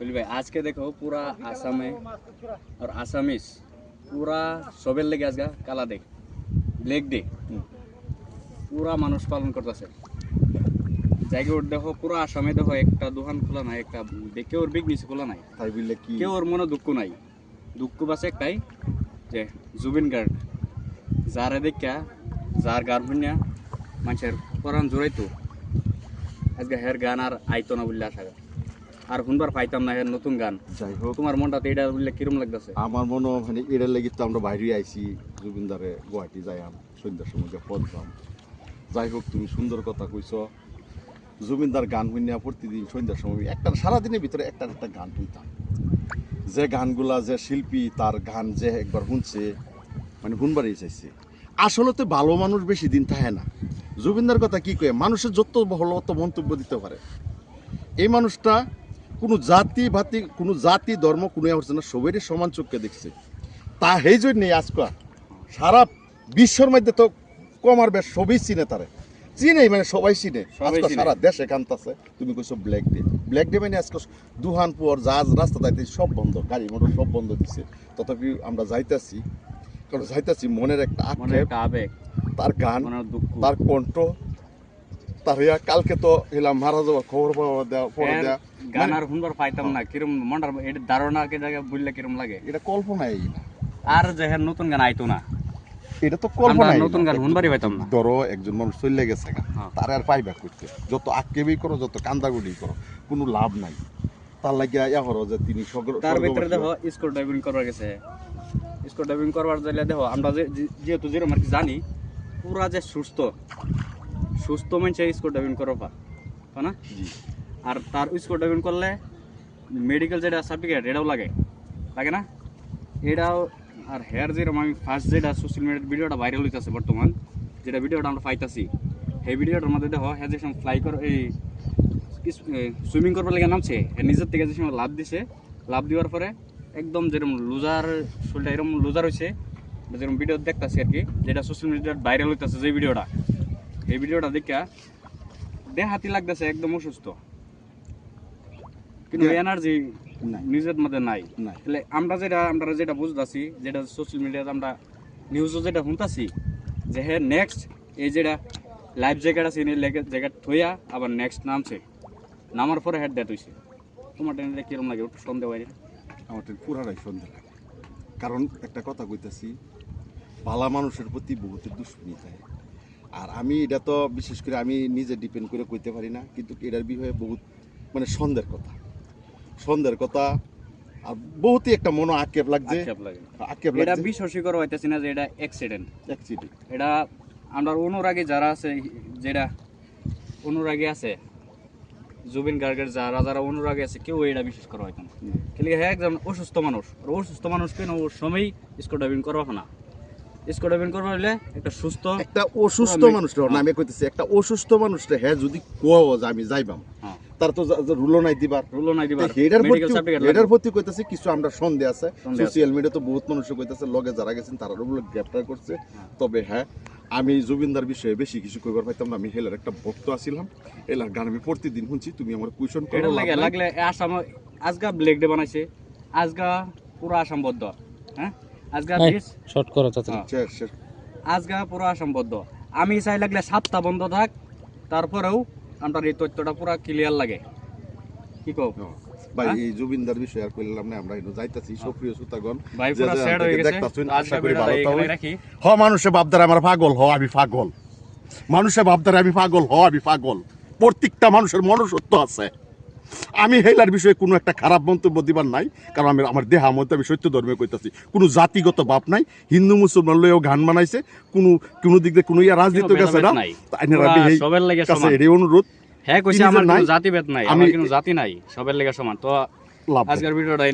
भाई आज के देखो पूरा आसाम में और आसामीज पूरा सबेर लेगे आज काला डे ब्लैक डे पूरा मानुष पालन करतेছে জায়গা দেখো পুরো আসামে দেখো একটা দোকান খোলা নাই একটা কেউর বিজনেস খোলা নাই তাই বললে কি কেউর মনে দুঃখ নাই দুঃখ বাসে একটাই যে জুবিন গার্ড যারে দেখা যার গান শুনিয়া মানুষের পরাণ জোড়াইতো আজকে হের গান আর আইতো না বললে আশা আর শুনবার পাইতাম না হের নতুন গান যাই হোক তোমার মনটাতে এটা বললে কিরম লাগতেছে আমার মনে মানে এটার লাগি তো আমরা বাইরে আইছি জুবিনদারে গুয়াহাটি যাইয়াম সন্ধ্যার সময় পৌঁছাম যাই হোক তুমি সুন্দর কথা কইছো জুবিনদার গান শুনিয়া প্রতিদিন সন্ধ্যার সময় একটা সারাদিনের ভিতরে একটা একটা গান শুনতাম যে গানগুলা যে শিল্পী তার গান যে একবার শুনছে মানে শুনবারই চাইছে আসলে তো ভালো মানুষ বেশি দিন থাকে না জুবিনদার কথা কি কয়ে মানুষের যত ভালো অত মন্তব্য দিতে পারে এই মানুষটা কোনো জাতি ভাতি কোনো জাতি ধর্ম কোনো হচ্ছে না সবারই সমান চোখকে দেখছে তা সেই জন্যই আজকাল সারা বিশ্বর মধ্যে তো কমার বেশ সবই চিনে তারে চিনেই মানে সবাই চিনে আজকাল সারা দেশে কান্তাছে তুমি কইছো ব্ল্যাক ডে মানে আজকাল দুহান পর জাহাজ রাস্তা যাইতে সব বন্ধ গাড়ি মোটর সব বন্ধ দিচ্ছে তথাপি আমরা যাইতাছি কারণ যাইতাছি মনের একটা আবেগ তার গান তার কণ্ঠ তার কালকে তো এলাম মারা যাওয়ার খবর পাওয়া দেওয়া পরে দেওয়া গান আর শুনবার পাইতাম না কিরম মনটার এটা ধারণা কে জায়গা বললে কিরম লাগে এটা কল্পনাই না আর যে নতুন গান আইতো না এটা তো কল্পনাই নতুন গান শুনবারই পাইতাম না ধরো একজন মানুষ চলে গেছে তার আর পাইবা করতে যত আক্ষেপই করো যত কান্দাগুলি করো কোনো লাভ নাই তার লাগিয়া ইয়া করো যে তিনি তার ভিতরে দেখো স্কুল ড্রাইভিং করবার গেছে স্কুল ড্রাইভিং করবার যাইলে দেখো আমরা যেহেতু যেরকম আর কি জানি পুরা যে সুস্থ মানুষের স্কুল ড্রাইভিং করবা না আর তার স্কুল ড্রাইভিং করলে মেডিকেল যেটা সার্টিফিকেট এটাও লাগে না এটাও আর হেয়ার যেরকম আমি ফার্স্ট যেটা সোশ্যাল মিডিয়ার ভিডিওটা ভাইরাল হইতেছে বর্তমান যেটা ভিডিওটা আমরা পাইতাছি সেই ভিডিওটার মধ্যে দেখো হ্যাঁ যে সময় ফ্লাই করে এই সুইমিং করবার লেগে নামছে নিজের থেকে যে সময় লাভ দিছে লাভ দেওয়ার পরে একদম যেরকম লুজার শরীরটা এরকম লুজার হয়েছে যেরকম ভিডিও দেখতেছি আর কি যেটা সোশ্যাল মিডিয়ার ভাইরাল হইতেছে যে ভিডিওটা এই ভিডিওটা দেখা দেহাতি লাগতেছে একদম অসুস্থ কিন্তু এনার্জি নিজের মধ্যে নাই তাহলে আমরা যেটা বুঝতেছি যেটা সোশ্যাল মিডিয়াতে আমরা নিউজও যেটা শুনতেছি যে হ্যাঁ নেক্সট এই যেটা লাইফ জ্যাকেট আছে জ্যাকেট থইয়া আবার নেক্সট নামছে নামার পরে হেড ডেট হয়েছে তোমার ট্রেনে কিরকম লাগে একটু সন্দেহ হয় আমার ট্রেন পুরাটাই সন্দেহ লাগে কারণ একটা কথা কইতেছি ভালা মানুষের প্রতি বহুতের দুশ্মনী থাকে আর আমি এটা তো বিশেষ করে আমি নিজে ডিপেন্ড করে কইতে পারি না কিন্তু এটার বিষয়ে বহুত মানে সন্দেহের কথা আর বহুতই একটা মনে আক্ষেপ লাগছে এটা বিশ্বাসই করা হইতেছে না যে এটা অ্যাক্সিডেন্ট এটা আমরা অনুরাগী যারা আছে যেটা অনুরাগী আছে জুবিন গার্গের যারা অনুরাগী আছে কেউ এটা বিশ্বাস করা হইতো না কিন্তু হ্যাঁ একজন অসুস্থ মানুষ কেন ওর সময় স্কুল ড্রাইভিং করবা না স্কুল ড্রাইভিং করবা হলে একটা অসুস্থ মানুষটা আমি কইতেছি একটা অসুস্থ মানুষটা হ্যাঁ যদি কোয়া যে আমি যাইবাম তার তো রুলও নাই দিবার এটার প্রতি কইতেছি কিছু আমরা সন্দেহ আছে সোশ্যাল মিডিয়া তো বহুত মানুষ কইতেছে লগে যারা গেছেন তারা গ্রেফতার করছে তবে হ্যাঁ আমি জুবিনদার বিষয়ে বেশি কিছু কইবার পাইতাম না আমি হেলার একটা ভক্ত আছিলাম এলার গান আমি প্রতিদিন শুনছি তুমি আমার কোয়েশ্চন করো লাগলে আসাম আজকা ব্ল্যাক ডে বানাইছে আজকা পুরো আসাম বদ্ধ হ্যাঁ আজকা শর্ট করো আজকা পুরো আসাম বদ্ধ আমি চাই লাগলে 7টা বন্ধ থাক তারপরেও আমরা এই তথ্যটা পুরো ক্লিয়ার লাগে কি কও ভাই এই জুবিনদার বিষয়ে আর কইলাম না আমরা যাইতাছি সুপ্রিয় শ্রোতাগণ ভাই পুরো সেট হয়ে গেছে আশা করি ভালো থাকবে হ মানুষে ভাবদার আমার পাগল হ আমি পাগল মানুষে ভাবদার আমি পাগল হ আমি পাগল প্রত্যেকটা মানুষের মনুষ্যত্ব আছে আমি হেলার বিষয়ে কোনো একটা খারাপ মন্তব্য দিবার নাই কারণ আমি আমার দেহা মধ্যে আমি সত্য ধর্মে কইতাছি কোনো জাতিগত বাপ নাই হিন্দু মুসলমান লয়েও গান বানাইছে কোনো দিক দিয়ে কোনো রাজনীতি গেছে না সবার লাগে সমান এই অনুরোধ হ্যাঁ কইছে আমার কোনো জাতিভেদ নাই আমার কোনো জাতি নাই সবার লাগে সমান তো আজকের ভিডিওটা